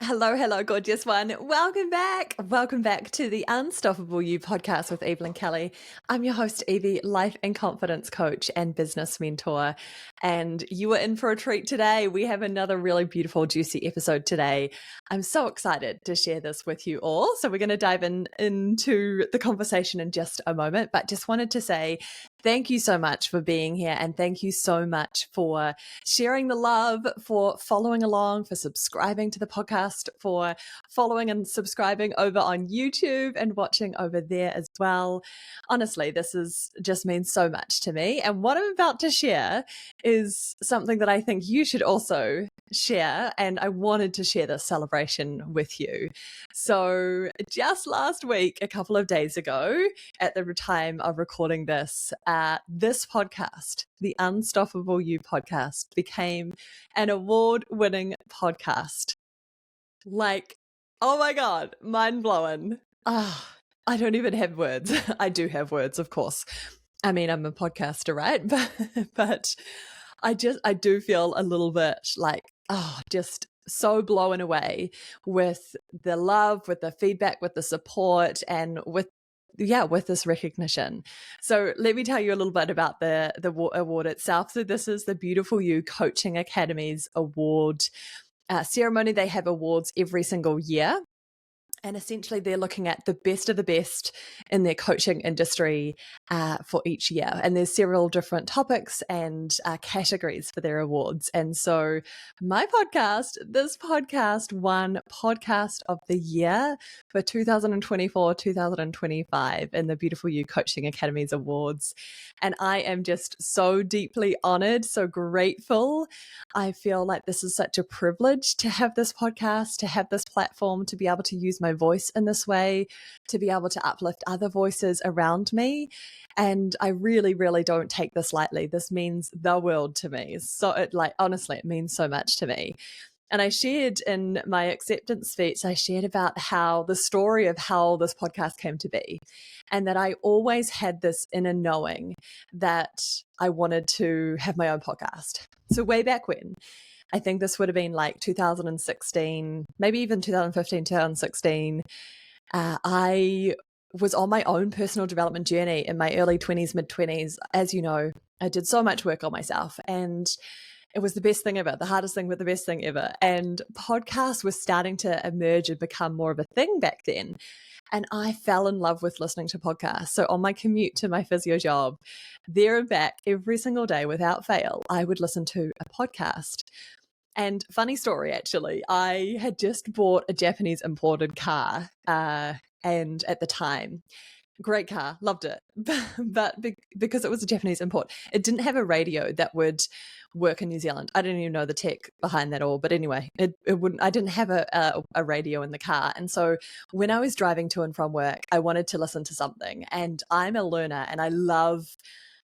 Hello, hello, gorgeous one. Welcome back. Welcome back to the Unstoppable You podcast with Evelyn Kelly. I'm your host, Evie, life and confidence coach and business mentor. And you are in for a treat today. We have another really beautiful, juicy episode today. I'm so excited to share this with you all. So we're going to dive into the conversation in just a moment, but just wanted to say thank you so much for being here. And thank you so much for sharing the love, for following along, for subscribing to the podcast, for following and subscribing over on YouTube and watching over there as well. Honestly, this is just means so much to me. And what I'm about to share is something that I think you should also share. And I wanted to share this celebration with you. So just last week, a couple of days ago, at the time of recording this, this podcast, the Unstoppable You podcast, became an award-winning podcast. Like, oh my God, mind blowing. I don't even have words. I do have words, of course. I mean, I'm a podcaster, right? But I do feel a little bit like, just so blown away with the love, with the feedback, with the support, and with this recognition. So let me tell you a little bit about the award itself. So this is the Beautiful You Coaching Academy's award ceremony. They have awards every single year. And essentially, they're looking at the best of the best in their coaching industry for each year. And there's several different topics and categories for their awards. And so this podcast won Podcast of the Year for 2024-2025 in the Beautiful You Coaching Academy's awards. And I am just so deeply honored, so grateful. I feel like this is such a privilege to have this podcast, to have this platform, to be able to use my voice in this way, to be able to uplift other voices around me. And I really, really don't take this lightly. This means the world to me. So honestly, it means so much to me. And I shared in my acceptance speech, I shared about the story of how this podcast came to be, and that I always had this inner knowing that I wanted to have my own podcast. So way back when, I think this would have been like 2016, maybe even 2015, 2016. I was on my own personal development journey in my early 20s, mid 20s. As you know, I did so much work on myself, and it was the best thing ever, the hardest thing, but the best thing ever. And podcasts were starting to emerge and become more of a thing back then. And I fell in love with listening to podcasts. So on my commute to my physio job, there and back every single day without fail, I would listen to a podcast. And funny story, actually, I had just bought a Japanese imported car. And at the time, great car, loved it. But because it was a Japanese import, it didn't have a radio that would work in New Zealand. I didn't even know the tech behind that all. But anyway, it wouldn't. I didn't have a radio in the car. And so when I was driving to and from work, I wanted to listen to something. And I'm a learner, and I love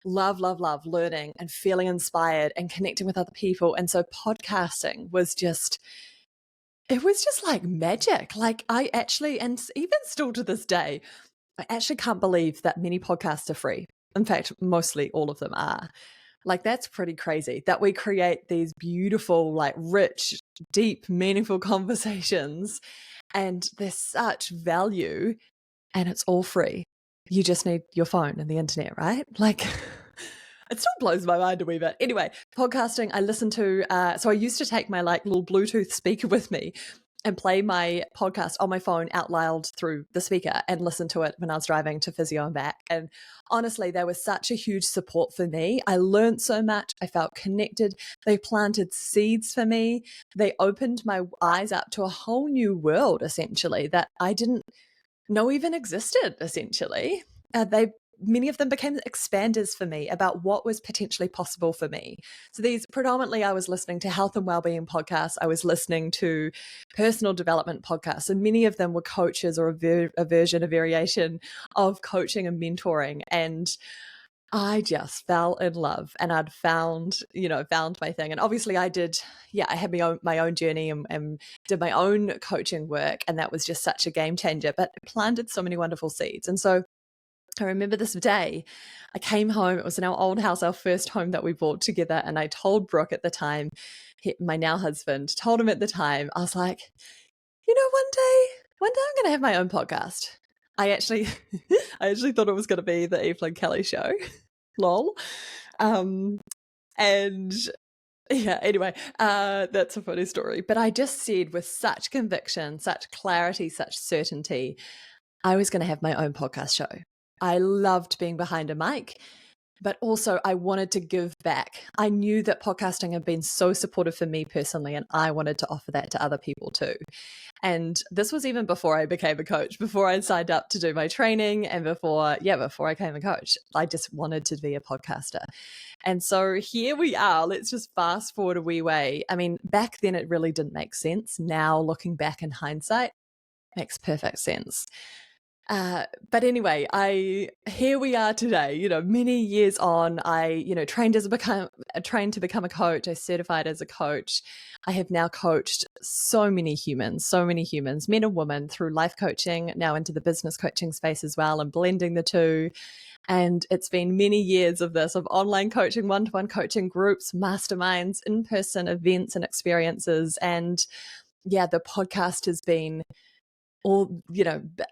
learning and feeling inspired and connecting with other people. And so podcasting was just like magic. Like I actually, and even still to this day, I actually can't believe that many podcasts are free. In fact, mostly all of them are. Like, that's pretty crazy that we create these beautiful, like rich, deep, meaningful conversations, and there's such value, and it's all free. You just need your phone and the internet, right? Like, it still blows my mind a wee bit. Anyway, podcasting, I listen to, so I used to take my like little Bluetooth speaker with me and play my podcast on my phone out loud through the speaker and listen to it when I was driving to physio and back. And honestly, they were such a huge support for me. I learned so much. I felt connected. They planted seeds for me. They opened my eyes up to a whole new world, essentially, that I didn't know even existed, essentially. Many of them became expanders for me about what was potentially possible for me. So these predominantly, I was listening to health and wellbeing podcasts. I was listening to personal development podcasts, and many of them were coaches or a variation of coaching and mentoring. And I just fell in love, and I'd found my thing. And obviously I had my own journey and did my own coaching work. And that was just such a game changer, but it planted so many wonderful seeds. And so I remember this day, I came home, it was in our old house, our first home that we bought together. And I told Brooke at the time, my now husband, told him at the time, I was like, one day I'm going to have my own podcast. I actually thought it was going to be the Evelyn Kelly show. Lol. And yeah, anyway, that's a funny story. But I just said with such conviction, such clarity, such certainty, I was going to have my own podcast show. I loved being behind a mic, but also I wanted to give back. I knew that podcasting had been so supportive for me personally, and I wanted to offer that to other people too. And this was even before I became a coach, before I signed up to do my training, and before I became a coach. I just wanted to be a podcaster. And so here we are. Let's just fast forward a wee way. I mean, back then it really didn't make sense. Now, looking back in hindsight, makes perfect sense. But anyway, here we are today, many years on. I, trained to become a coach. I certified as a coach. I have now coached so many humans, men and women, through life coaching, now into the business coaching space as well, and blending the two. And it's been many years of this, of online coaching, one-to-one coaching, groups, masterminds, in-person events and experiences. And yeah, the podcast has been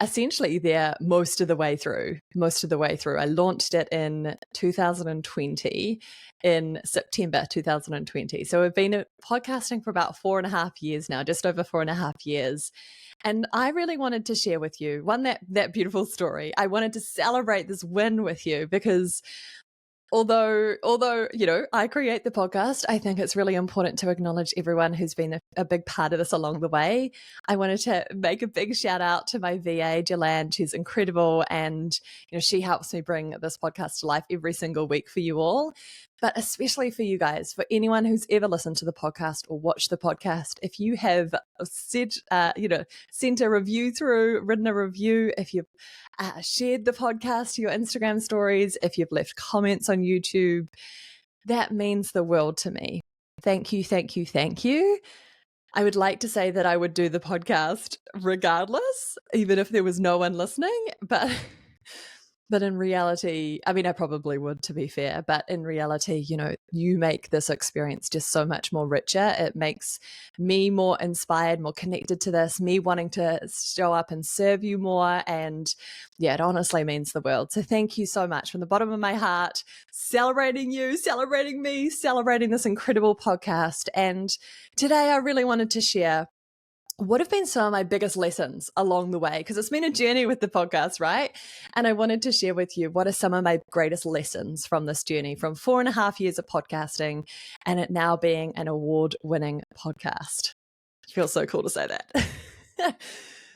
essentially there most of the way through. I launched it in 2020, in September 2020. So we've been podcasting for about 4.5 years now, just over 4.5 years. And I really wanted to share with you that beautiful story. I wanted to celebrate this win with you, because although I create the podcast, I think it's really important to acknowledge everyone who's been a big part of this along the way. I wanted to make a big shout out to my VA, Jolanne. She's incredible, and she helps me bring this podcast to life every single week for you all. But especially for you guys, for anyone who's ever listened to the podcast or watched the podcast, if you have sent a review through, written a review, if you've shared the podcast to your Instagram stories, if you've left comments on YouTube, that means the world to me. Thank you, thank you, thank you. I would like to say that I would do the podcast regardless, even if there was no one listening, but in reality, I mean, I probably would, to be fair, but in reality, you make this experience just so much more richer. It makes me more inspired, more connected to this, me wanting to show up and serve you more. And yeah, it honestly means the world. So thank you so much from the bottom of my heart, celebrating you, celebrating me, celebrating this incredible podcast. And today I really wanted to share what have been some of my biggest lessons along the way, because it's been a journey with the podcast, right? And I wanted to share with you what are some of my greatest lessons from this journey, from 4.5 years of podcasting and it now being an award-winning podcast. It feels so cool to say that.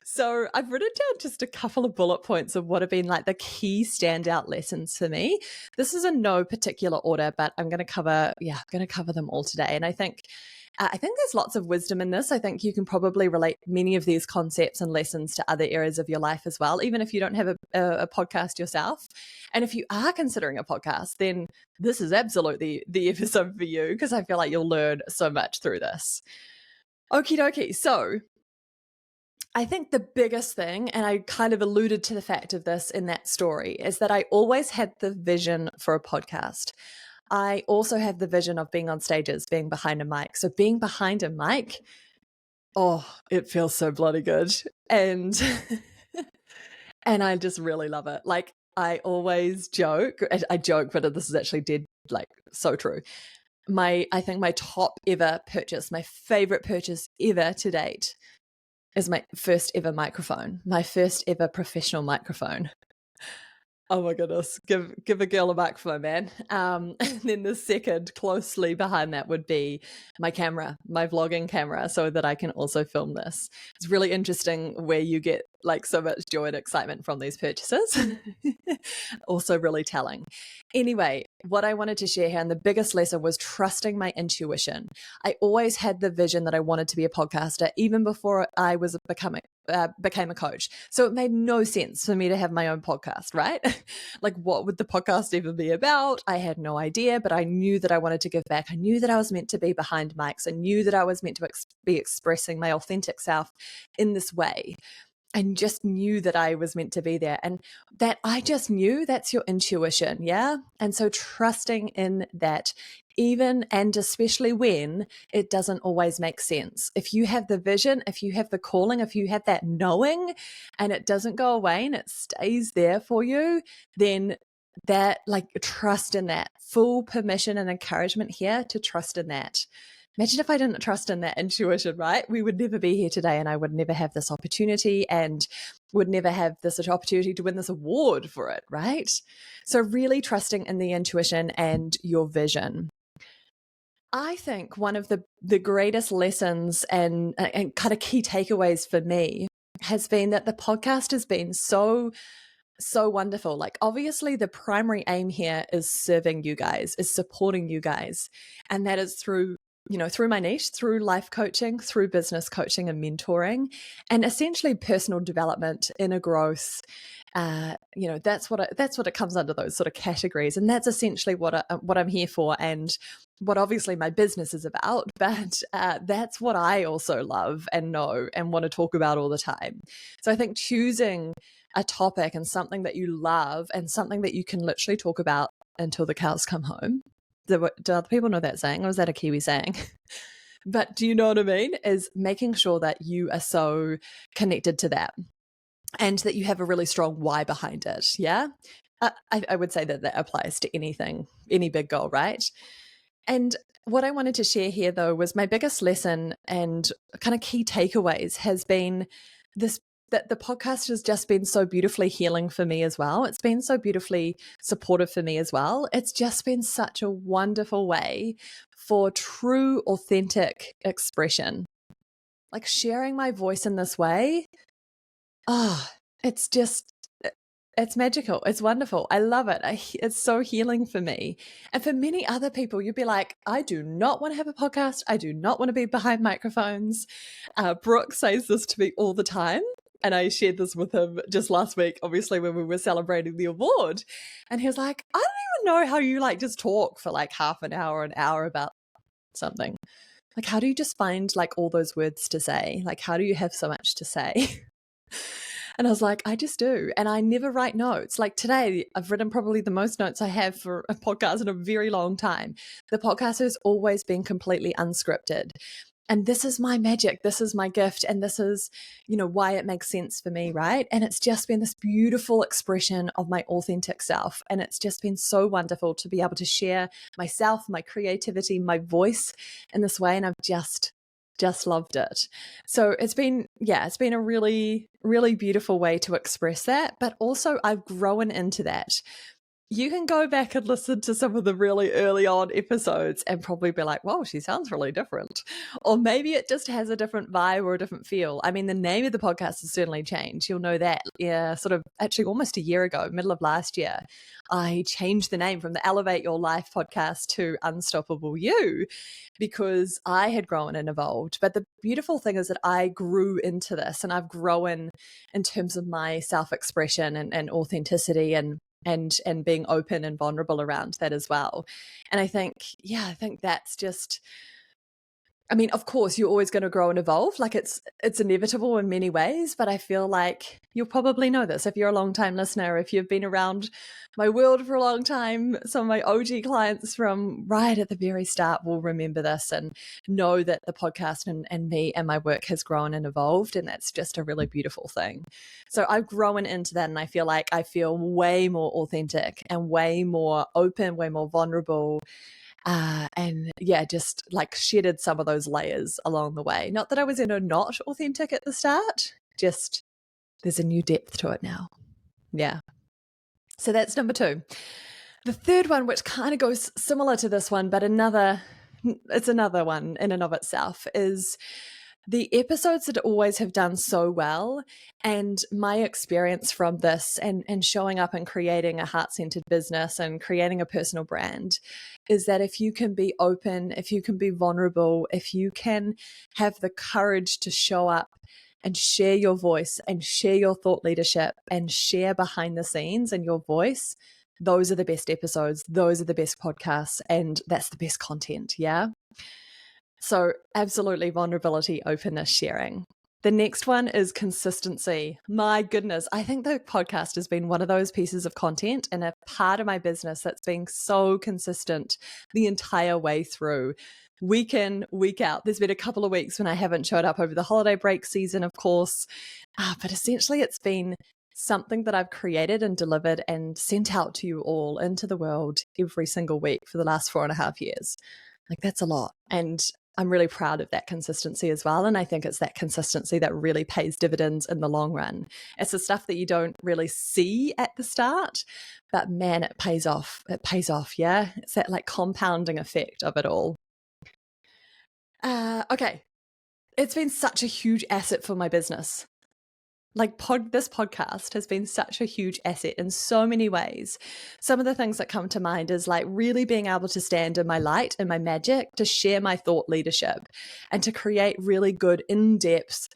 So I've written down just a couple of bullet points of what have been like the key standout lessons for me. This is in no particular order, but I'm going to cover them all today. And I think there's lots of wisdom in this. I think you can probably relate many of these concepts and lessons to other areas of your life as well, even if you don't have a podcast yourself. And if you are considering a podcast, then this is absolutely the episode for you, because I feel like you'll learn so much through this. Okie dokie. So I think the biggest thing, and I kind of alluded to the fact of this in that story, is that I always had the vision for a podcast. I also have the vision of being on stages, being behind a mic. So being behind a mic, oh, it feels so bloody good. And and I just really love it. Like, I always joke, but this is actually dead, like, so true. I think my top ever purchase, my favorite purchase ever to date, is my first ever microphone, my first ever professional microphone. Oh my goodness, give a girl a microphone, man. And then the second closely behind that would be my camera, my vlogging camera, so that I can also film this. It's really interesting where you get like so much joy and excitement from these purchases. Also really telling. Anyway, what I wanted to share here, and the biggest lesson, was trusting my intuition. I always had the vision that I wanted to be a podcaster, even before I was became a coach. So it made no sense for me to have my own podcast, right? Like, what would the podcast even be about? I had no idea, but I knew that I wanted to give back. I knew that I was meant to be behind mics. I knew that I was meant to be expressing my authentic self in this way. and just knew that I was meant to be there, and that I just knew, that's your intuition. Yeah. And so trusting in that, even and especially when it doesn't always make sense. If you have the vision, if you have the calling, if you have that knowing and it doesn't go away and it stays there for you, then that, like, trust in that, full permission and encouragement here to trust in that. Imagine if I didn't trust in that intuition, right? We would never be here today, and I would never have this opportunity and would never have this opportunity to win this award for it, right? So really trusting in the intuition and your vision. I think one of the greatest lessons and kind of key takeaways for me has been that the podcast has been so wonderful. Like, obviously the primary aim here is serving you guys, is supporting you guys. And that is through, through my niche, through life coaching, through business coaching and mentoring, and essentially personal development, inner growth. That's what it comes under, those sort of categories. And that's essentially what I'm here for, and what obviously my business is about. But that's what I also love and know and want to talk about all the time. So I think choosing a topic and something that you love and something that you can literally talk about until the cows come home. Do other people know that saying, or is that a Kiwi saying? But do you know what I mean? Is making sure that you are so connected to that and that you have a really strong why behind it. Yeah. I would say that applies to anything, any big goal, right? And what I wanted to share here, though, was my biggest lesson and kind of key takeaways has been this, that the podcast has just been so beautifully healing for me as well. It's been so beautifully supportive for me as well. It's just been such a wonderful way for true, authentic expression. Like, sharing my voice in this way, it's magical. It's wonderful. I love it. It's so healing for me. And for many other people, you'd be like, I do not want to have a podcast. I do not want to be behind microphones. Brooke says this to me all the time. And I shared this with him just last week, obviously, when we were celebrating the award. And he was like, I don't even know how you just talk for half an hour about something. Like, how do you just find all those words to say? Like, how do you have so much to say? And I was like, I just do. And I never write notes. Like today, I've written probably the most notes I have for a podcast in a very long time. The podcast has always been completely unscripted. And this is my magic. This is my gift. And this is, why it makes sense for me, right? And it's just been this beautiful expression of my authentic self. And it's just been so wonderful to be able to share myself, my creativity, my voice in this way. And I've just loved it. So it's been a really, really beautiful way to express that. But also I've grown into that. You can go back and listen to some of the really early on episodes and probably be like, whoa, she sounds really different. Or maybe it just has a different vibe or a different feel. I mean, the name of the podcast has certainly changed. You'll know that. Yeah, sort of actually almost a year ago, middle of last year, I changed the name from the Elevate Your Life podcast to Unstoppable You because I had grown and evolved. But the beautiful thing is that I grew into this, and I've grown in terms of my self-expression and authenticity and being open and vulnerable around that as well. And I think that's just, I mean, of course, you're always going to grow and evolve. Like it's inevitable in many ways, but I feel like you'll probably know this if you're a long time listener, if you've been around my world for a long time. Some of my OG clients from right at the very start will remember this and know that the podcast and me and my work has grown and evolved. And that's just a really beautiful thing. So I've grown into that, and I feel like I feel way more authentic and way more open, way more vulnerable. Just shedded some of those layers along the way. Not that I was not authentic at the start, just there's a new depth to it now. Yeah. So that's number 2. The third one, which kind of goes similar to this one, but it's another one in and of itself, is the episodes that always have done so well, and my experience from this and showing up and creating a heart-centered business and creating a personal brand, is that if you can be open, if you can be vulnerable, if you can have the courage to show up and share your voice and share your thought leadership and share behind the scenes and your voice, those are the best episodes, those are the best podcasts, and that's the best content. Yeah. So absolutely vulnerability, openness, sharing. The next one is consistency. My goodness, I think the podcast has been one of those pieces of content and a part of my business that's been so consistent the entire way through. Week in, week out. There's been a couple of weeks when I haven't showed up over the holiday break season, of course. But essentially, it's been something that I've created and delivered and sent out to you all into the world every single week for the last 4.5 years. Like, that's a lot. And I'm really proud of that consistency as well. And I think it's that consistency that really pays dividends in the long run. It's the stuff that you don't really see at the start, but man, it pays off. It pays off. Yeah. It's that like compounding effect of it all. Okay. It's been such a huge asset for my business. Like this podcast has been such a huge asset in so many ways. Some of the things that come to mind is like really being able to stand in my light and my magic, to share my thought leadership and to create really good in-depth,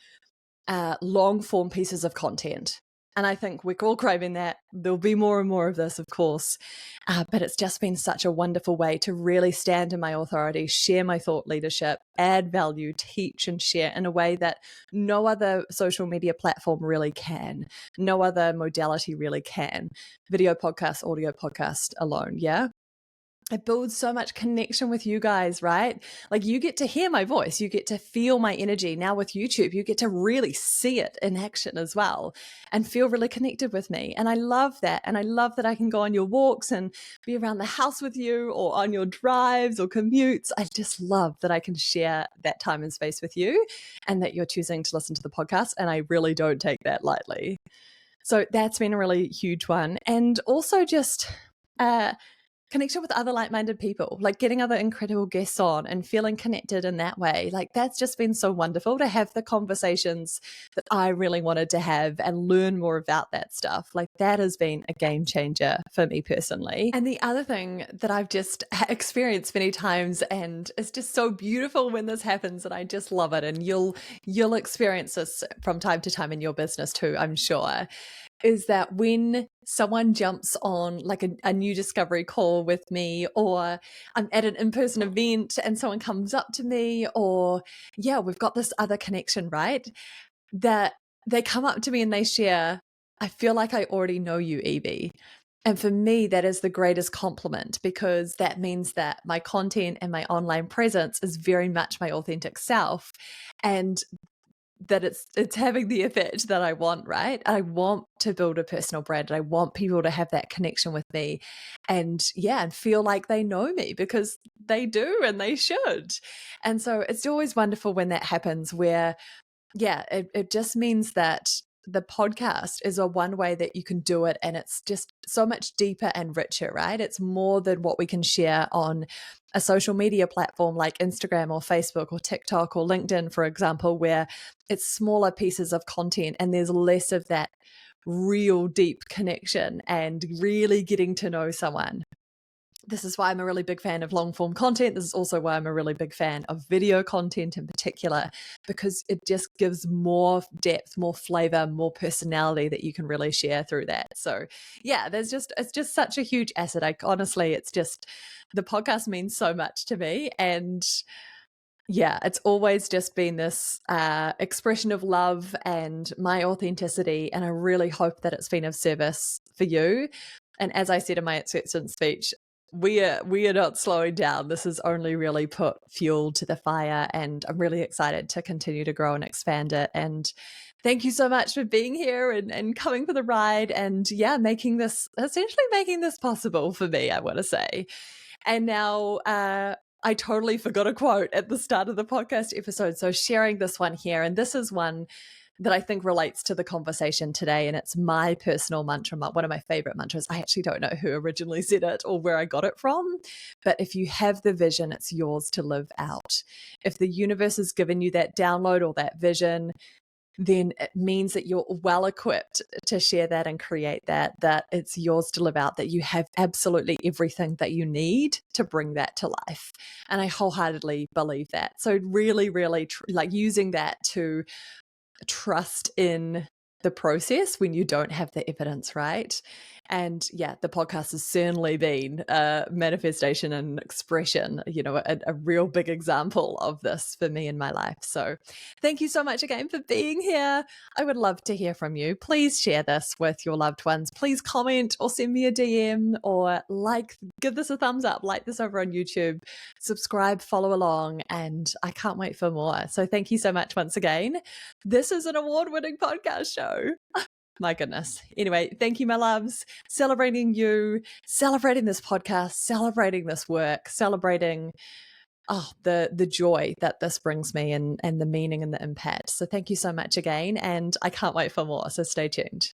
long form pieces of content. And I think we're all craving that. There'll be more and more of this, of course. But it's just been such a wonderful way to really stand in my authority, share my thought leadership, add value, teach and share in a way that no other social media platform really can. No other modality really can. Video podcast, audio podcast alone. Yeah. It builds so much connection with you guys, right? Like you get to hear my voice, you get to feel my energy. Now with YouTube, you get to really see it in action as well and feel really connected with me. And I love that. And I love that I can go on your walks and be around the house with you or on your drives or commutes. I just love that I can share that time and space with you and that you're choosing to listen to the podcast. And I really don't take that lightly. So that's been a really huge one. And also just, connection with other like-minded people, like getting other incredible guests on and feeling connected in that way. Like that's just been so wonderful to have the conversations that I really wanted to have and learn more about that stuff. Like that has been a game changer for me personally. And the other thing that I've just experienced many times, and it's just so beautiful when this happens, and I just love it. And you'll experience this from time to time in your business too, I'm sure, is that when someone jumps on like a new discovery call with me, or I'm at an in-person event and someone comes up to me, or yeah, we've got this other connection, right? That they come up to me and they share, I feel like I already know you, Evie. And for me, that is the greatest compliment, because that means that my content and my online presence is very much my authentic self. And that it's having the effect that I want, right? I want to build a personal brand. I want people to have that connection with me and feel like they know me, because they do and they should. And so it's always wonderful when that happens, where, it just means that the podcast is a one way that you can do it, and it's just so much deeper and richer, right? It's more than what we can share on a social media platform like Instagram or Facebook or TikTok or LinkedIn, for example, where it's smaller pieces of content and there's less of that real deep connection and really getting to know someone. This is why I'm a really big fan of long form content. This is also why I'm a really big fan of video content in particular, because it just gives more depth, more flavor, more personality that you can really share through that. So yeah, it's just such a huge asset. Honestly, it's just, the podcast means so much to me. And yeah, it's always just been this expression of love and my authenticity. And I really hope that it's been of service for you. And as I said in my acceptance speech, we are not slowing down. This has only really put fuel to the fire, and I'm really excited to continue to grow and expand it. And thank you so much for being here and coming for the ride, and making this possible for me, I want to say. And now I totally forgot a quote at the start of the podcast episode, so sharing this one here, and this is one that I think relates to the conversation today. And it's my personal mantra, one of my favorite mantras. I actually don't know who originally said it or where I got it from, but if you have the vision, it's yours to live out. If the universe has given you that download or that vision, then it means that you're well equipped to share that and create that it's yours to live out, that you have absolutely everything that you need to bring that to life. And I wholeheartedly believe that. So really, really like using that to trust in the process when you don't have the evidence, right? And yeah, the podcast has certainly been a manifestation and expression, a real big example of this for me in my life. So thank you so much again for being here. I would love to hear from you. Please share this with your loved ones. Please comment or send me a DM or give this a thumbs up, like this over on YouTube, subscribe, follow along, and I can't wait for more. So thank you so much once again. This is an award-winning podcast show. My goodness. Anyway, thank you, my loves. Celebrating you, celebrating this podcast, celebrating this work, celebrating the joy that this brings me and the meaning and the impact. So thank you so much again. And I can't wait for more. So stay tuned.